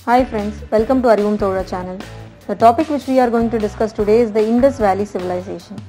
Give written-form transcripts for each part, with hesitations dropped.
Hi friends, welcome to Arivum Thoda channel. The topic which we are going to discuss today is the Indus Valley Civilization.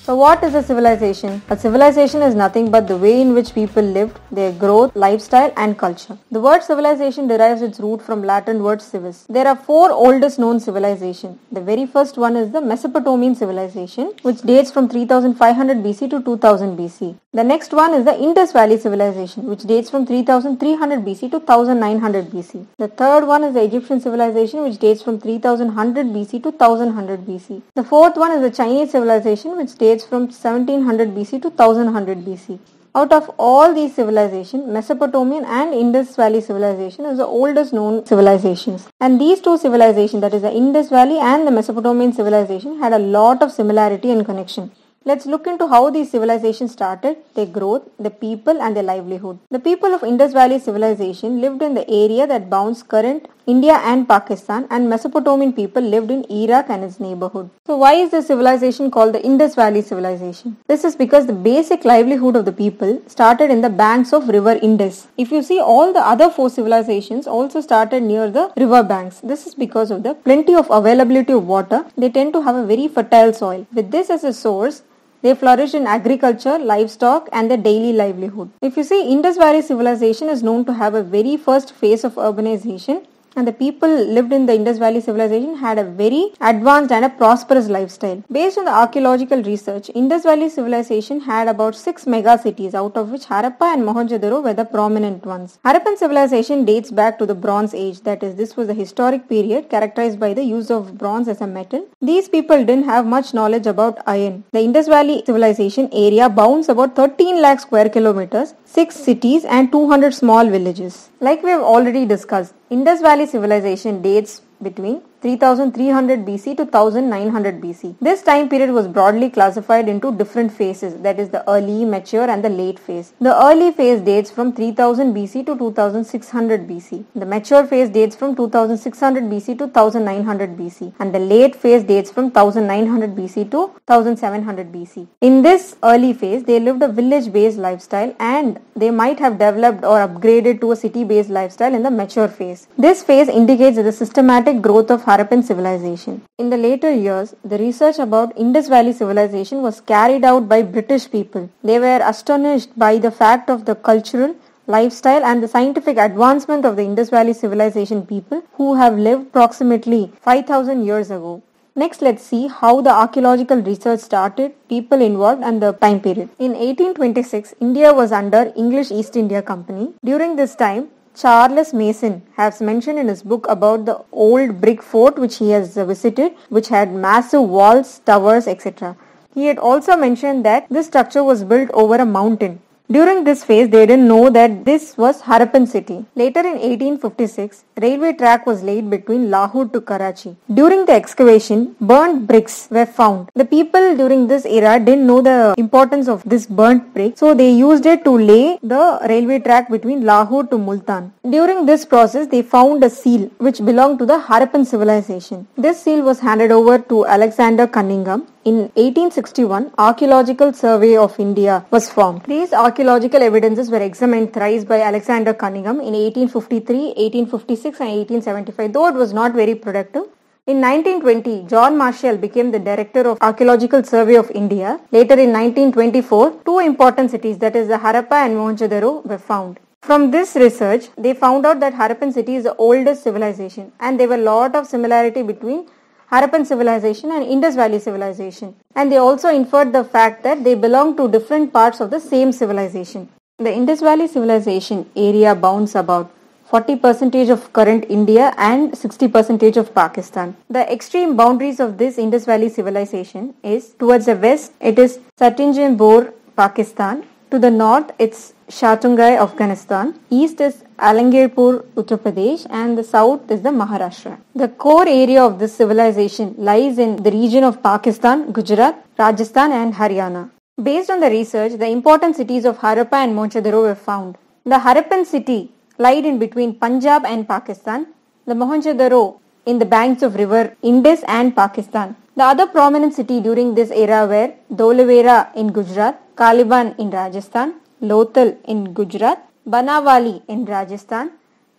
So what is a civilization? A civilization is nothing but the way in which people lived, their growth, lifestyle and culture. The word civilization derives its root from Latin word civis. There are four oldest known civilizations. The very first one is the Mesopotamian civilization, which dates from 3500 BC to 2000 BC. The next one is the Indus Valley civilization, which dates from 3300 BC to 1900 BC. The third one is the Egyptian civilization, which dates from 3100 BC to 1100 BC. The fourth one is the Chinese civilization, which dates from 1700 BC to 1100 BC. Out of all these civilizations, Mesopotamian and Indus Valley civilization is the oldest known civilizations. And these two civilizations, that is the Indus Valley and the Mesopotamian civilization, had a lot of similarity and connection. Let's look into how these civilizations started, their growth, the people and their livelihood. The people of Indus Valley civilization lived in the area that bounds current India and Pakistan, and Mesopotamian people lived in Iraq and its neighborhood. So why is this civilization called the Indus Valley civilization? This is because the basic livelihood of the people started in the banks of river Indus. If you see, all the other four civilizations also started near the river banks. This is because of the plenty of availability of water. They tend to have a very fertile soil. With this as a source, they flourished in agriculture, livestock and their daily livelihood. If you see, Indus Valley civilization is known to have a very first phase of urbanization, and the people lived in the Indus Valley civilization had a very advanced and a prosperous lifestyle. Based on the archaeological research, Indus Valley civilization had about 6 mega cities, out of which Harappa and Mohenjo-daro were the prominent ones. Harappan civilization dates back to the Bronze Age, that is, this was a historic period characterized by the use of bronze as a metal. These people didn't have much knowledge about iron. The Indus Valley civilization area bounds about 13 lakh square kilometers, 6 cities and 200 small villages. Like we have already discussed, Indus Valley civilization dates between 3300 BC to 1900 BC. This time period was broadly classified into different phases, that is the early, mature and the late phase. The early phase dates from 3000 BC to 2600 BC. The mature phase dates from 2600 BC to 1900 BC, and the late phase dates from 1900 BC to 1700 BC. In this early phase, they lived a village-based lifestyle, and they might have developed or upgraded to a city-based lifestyle in the mature phase. This phase indicates the systematic growth of Harappan civilization. In the later years, the research about Indus Valley civilization was carried out by British people. They were astonished by the fact of the cultural, lifestyle and the scientific advancement of the Indus Valley civilization people who have lived approximately 5000 years ago. Next, let's see how the archaeological research started, people involved and the time period. In 1826, India was under English East India Company. During this time, Charles Mason has mentioned in his book about the old brick fort which he has visited, which had massive walls, towers, etc. He had also mentioned that this structure was built over a mountain. During this phase, they didn't know that this was Harappan city. Later in 1856, railway track was laid between Lahore to Karachi. During the excavation, burnt bricks were found. The people during this era didn't know the importance of this burnt brick, so they used it to lay the railway track between Lahore to Multan. During this process, they found a seal which belonged to the Harappan civilization. This seal was handed over to Alexander Cunningham. In 1861, Archaeological Survey of India was formed. These archaeological evidences were examined thrice by Alexander Cunningham in 1853, 1856 and 1875, though it was not very productive. In 1920, John Marshall became the director of Archaeological Survey of India. Later in 1924, two important cities, that is the Harappa and Mohenjo-daro, were found. From this research, they found out that Harappan city is the oldest civilization, and there were a lot of similarity between Harappan civilization and Indus Valley civilization, and they also inferred the fact that they belong to different parts of the same civilization. The Indus Valley civilization area bounds about 40% of current India and 60% of Pakistan. The extreme boundaries of this Indus Valley civilization is towards the west, it is Satinjambur, Pakistan. To the north, it's Shatungai, Afghanistan. East is Alangerpur, Uttar Pradesh, and the south is the Maharashtra. The core area of this civilization lies in the region of Pakistan, Gujarat, Rajasthan and Haryana. Based on the research, the important cities of Harappa and Mohenjo-daro were found. The Harappan city lied in between Punjab and Pakistan, the Mohenjo-daro in the banks of river Indus and Pakistan. The other prominent city during this era were Dholavira in Gujarat, Caliban in Rajasthan, Lothal in Gujarat, Banawali in Rajasthan,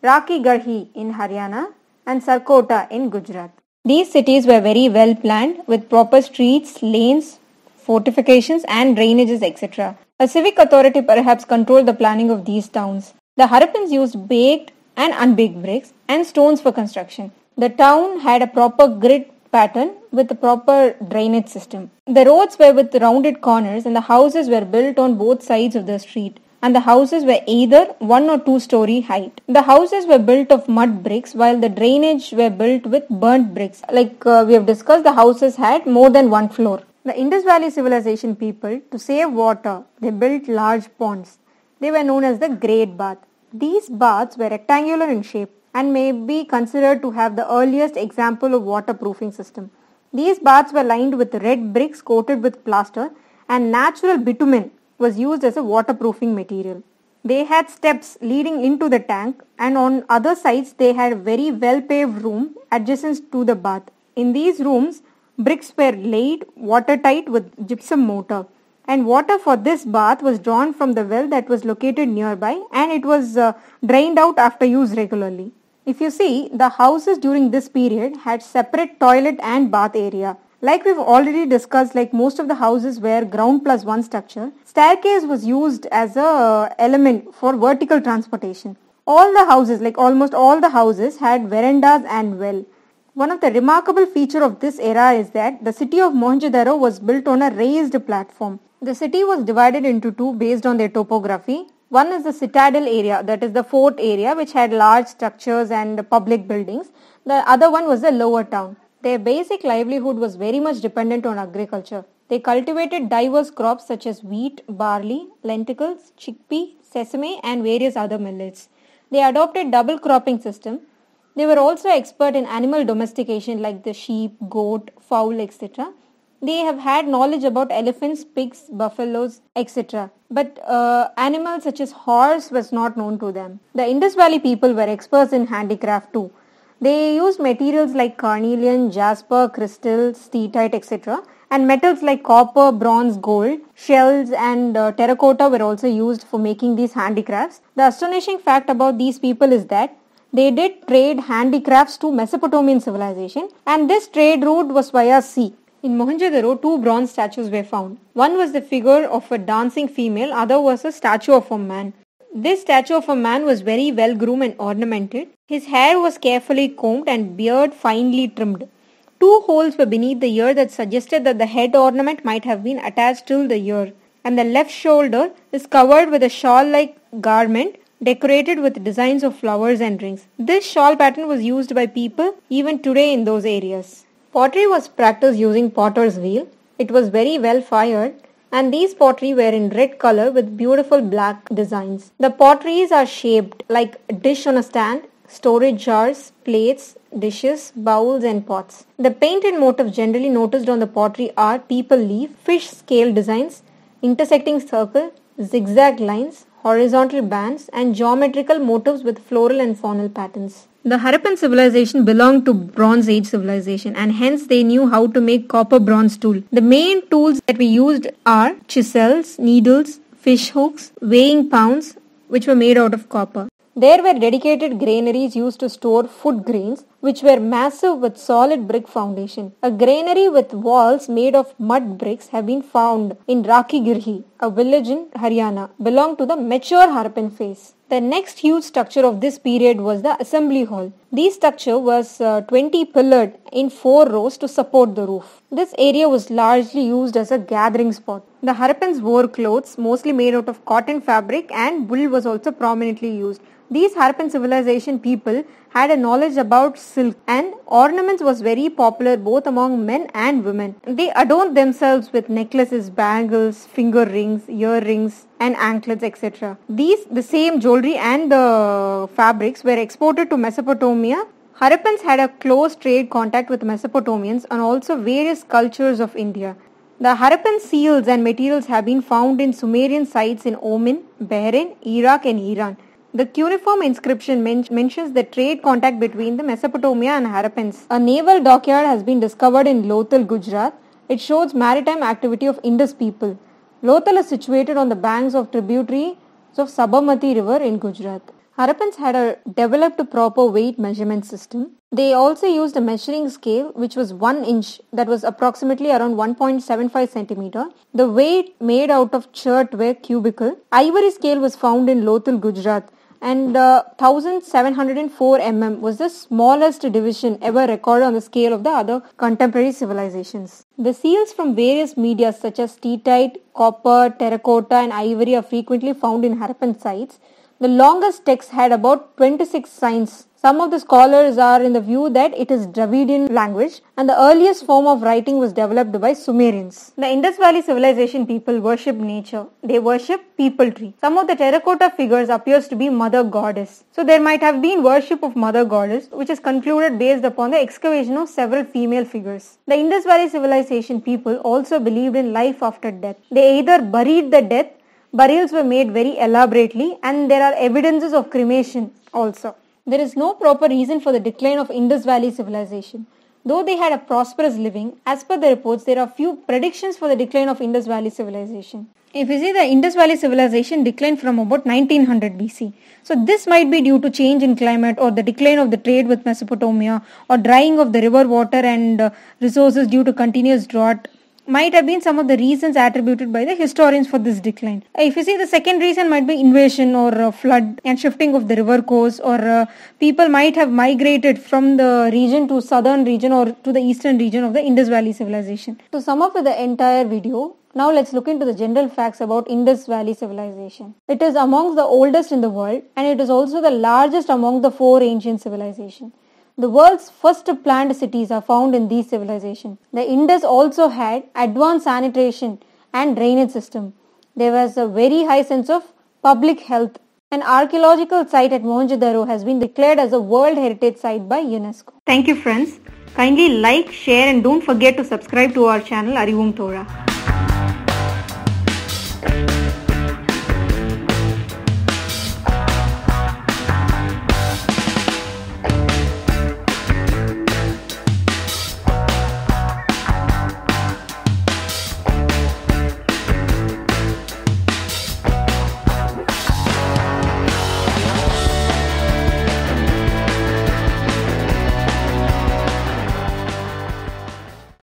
Raki Garhi in Haryana, and Sarkota in Gujarat. These cities were very well planned with proper streets, lanes, fortifications and drainages, etc. A civic authority perhaps controlled the planning of these towns. The Harappans used baked and unbaked bricks and stones for construction. The town had a proper grid pattern with a proper drainage system. The roads were with rounded corners and the houses were built on both sides of the street, and the houses were either 1 or 2 story height. The houses were built of mud bricks while the drainage were built with burnt bricks. Like we have discussed, the houses had more than one floor. The Indus Valley Civilization people, to save water, they built large ponds. They were known as the Great Bath. These baths were rectangular in shape and may be considered to have the earliest example of waterproofing system. These baths were lined with red bricks coated with plaster, and natural bitumen was used as a waterproofing material. They had steps leading into the tank, and on other sides they had a very well paved room adjacent to the bath. In these rooms, bricks were laid watertight with gypsum mortar, and water for this bath was drawn from the well that was located nearby, and it was drained out after use regularly. If you see, the houses during this period had separate toilet and bath area. Like we've already discussed, like most of the houses were ground plus one structure, staircase was used as a element for vertical transportation. All the houses, like almost all the houses, had verandas and well. One of the remarkable feature of this era is that the city of Mohenjo-daro was built on a raised platform. The city was divided into two based on their topography. One is the citadel area, that is the fort area, which had large structures and public buildings. The other one was the lower town. Their basic livelihood was very much dependent on agriculture. They cultivated diverse crops such as wheat, barley, lentils, chickpea, sesame and various other millets. They adopted double cropping system. They were also expert in animal domestication like the sheep, goat, fowl, etc. They have had knowledge about elephants, pigs, buffaloes, etc. But animals such as horse was not known to them. The Indus Valley people were experts in handicraft too. They used materials like carnelian, jasper, crystal, steatite, etc. And metals like copper, bronze, gold, shells and terracotta were also used for making these handicrafts. The astonishing fact about these people is that they did trade handicrafts to Mesopotamian civilization, and this trade route was via sea. In Mohenjo-daro, 2 bronze statues were found. One was the figure of a dancing female, other was a statue of a man. This statue of a man was very well groomed and ornamented. His hair was carefully combed and beard finely trimmed. 2 holes were beneath the ear that suggested that the head ornament might have been attached till the ear, and the left shoulder is covered with a shawl-like garment decorated with designs of flowers and rings. This shawl pattern was used by people even today in those areas. Pottery was practiced using potter's wheel. It was very well fired, and these pottery were in red color with beautiful black designs. The potteries are shaped like a dish on a stand, storage jars, plates, dishes, bowls and pots. The painted motifs generally noticed on the pottery are people leaf, fish scale designs, intersecting circle, zigzag lines, horizontal bands and geometrical motifs with floral and faunal patterns. The Harappan civilization belonged to Bronze Age civilization, and hence they knew how to make copper bronze tool. The main tools that we used are chisels, needles, fish hooks, weighing pounds, which were made out of copper. There were dedicated granaries used to store food grains, which were massive with solid brick foundation. A granary with walls made of mud bricks have been found in Rakigirhi, a village in Haryana, belonged to the mature Harappan phase. The next huge structure of this period was the assembly hall. This structure was 20 pillared in 4 rows to support the roof. This area was largely used as a gathering spot. The Harappans wore clothes mostly made out of cotton fabric, and wool was also prominently used. These Harappan civilization people had a knowledge about silk, and ornaments was very popular both among men and women. They adorned themselves with necklaces, bangles, finger rings, earrings and anklets, etc. The same jewelry and the fabrics were exported to Mesopotamia. Harappans had a close trade contact with Mesopotamians and also various cultures of India. The Harappan seals and materials have been found in Sumerian sites in Oman, Bahrain, Iraq and Iran. The cuneiform inscription mentions the trade contact between the Mesopotamia and Harappans. A naval dockyard has been discovered in Lothal, Gujarat. It shows maritime activity of Indus people. Lothal is situated on the banks of tributaries of Sabarmati river in Gujarat. Harappans had a developed proper weight measurement system. They also used a measuring scale which was 1 inch, that was approximately around 1.75 centimeter. The weight made out of chert were cubical. Ivory scale was found in Lothal, Gujarat, and 1704 mm was the smallest division ever recorded on the scale of the other contemporary civilizations. The seals from various media such as steatite, copper, terracotta and ivory are frequently found in Harappan sites. The longest text had about 26 signs. Some of the scholars are in the view that it is Dravidian language and the earliest form of writing was developed by Sumerians. The Indus Valley civilization people worship nature. They worship people tree. Some of the terracotta figures appears to be mother goddess. So there might have been worship of mother goddess which is concluded based upon the excavation of several female figures. The Indus Valley civilization people also believed in life after death. They either buried the dead. Burials were made very elaborately and there are evidences of cremation also. There is no proper reason for the decline of Indus Valley civilization. Though they had a prosperous living, as per the reports, there are few predictions for the decline of Indus Valley civilization. If you see, the Indus Valley civilization declined from about 1900 BC. So this might be due to change in climate or the decline of the trade with Mesopotamia or drying of the river water and resources due to continuous drought. Might have been some of the reasons attributed by the historians for this decline. If you see, the second reason might be invasion or flood and shifting of the river course, or people might have migrated from the region to southern region or to the eastern region of the Indus Valley civilization. To sum up with the entire video, now let's look into the general facts about Indus Valley civilization. It is amongst the oldest in the world and it is also the largest among the 4 ancient civilizations. The world's first planned cities are found in these civilizations. The Indus also had advanced sanitation and drainage system. There was a very high sense of public health. An archaeological site at Mohenjo-daro has been declared as a World Heritage Site by UNESCO. Thank you friends. Kindly like, share and don't forget to subscribe to our channel Arivum Thozha.